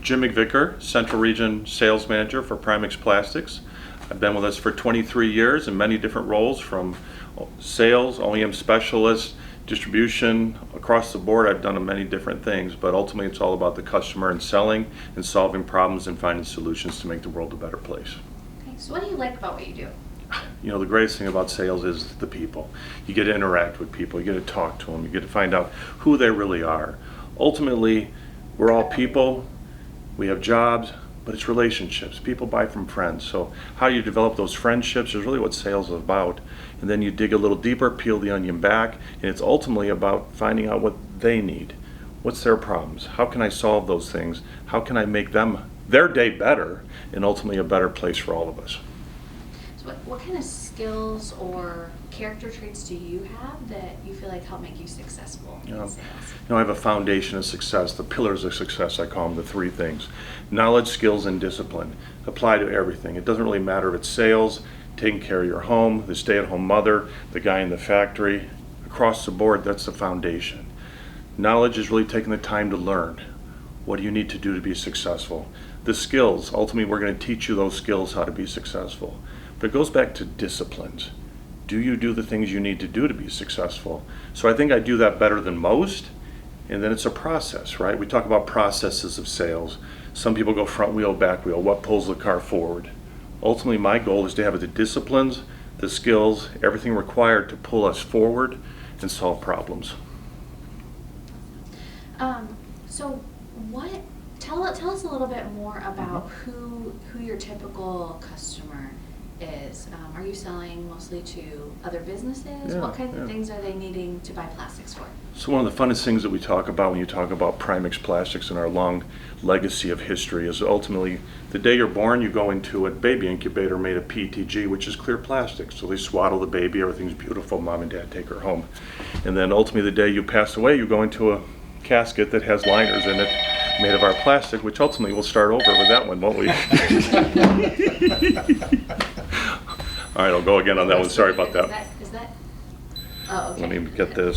Jim McVicker, Central Region Sales Manager for Primix Plastics. I've been with us for 23 years in many different roles, from sales, OEM specialist, distribution, across the board. I've done many different things, but ultimately it's all about the customer and selling and solving problems and finding solutions to make the world a better place. Okay, so what do you like about what you do? You know, the greatest thing about sales is the people. You get to interact with people, you get to talk to them, you get to find out who they really are. Ultimately, we're all people, we have jobs, but it's relationships. People buy from friends. So how you develop those friendships is really what sales is about. And then you dig a little deeper, peel the onion back, and it's ultimately about finding out what they need. What's their problems? How can I solve those things? How can I make their day better, and ultimately a better place for all of us? So what kind of skills or character traits do you have that you feel like help make you successful in sales? I have a foundation of success, the pillars of success. I call them the three things: knowledge, skills, and discipline. Apply to everything. It doesn't really matter if it's sales, taking care of your home, the stay-at-home mother, the guy in the factory. Across the board, that's the foundation. Knowledge is really taking the time to learn. What do you need to do to be successful? The skills, ultimately we're going to teach you those skills, how to be successful. But it goes back to disciplines. Do you do the things you need to do to be successful? So I think I do that better than most. And then it's a process, right? We talk about processes of sales. Some people go front wheel, back wheel. What pulls the car forward? Ultimately, my goal is to have the disciplines, the skills, everything required to pull us forward and solve problems. So tell us a little bit more about who your typical customer is. Are you selling mostly to other businesses? What kinds of things are they needing to buy plastics for? So one of the funnest things that we talk about when you talk about Primix Plastics and our long legacy of history is ultimately the day you're born, you go into a baby incubator made of PETG, which is clear plastic. So they swaddle the baby, everything's beautiful, mom and dad take her home. And then ultimately the day you pass away, you go into a casket that has liners in it made of our plastic, which ultimately we'll start over with that one, won't we? All right, I'll go again on that one. Sorry about that. Is that? Oh, okay. Let me get this.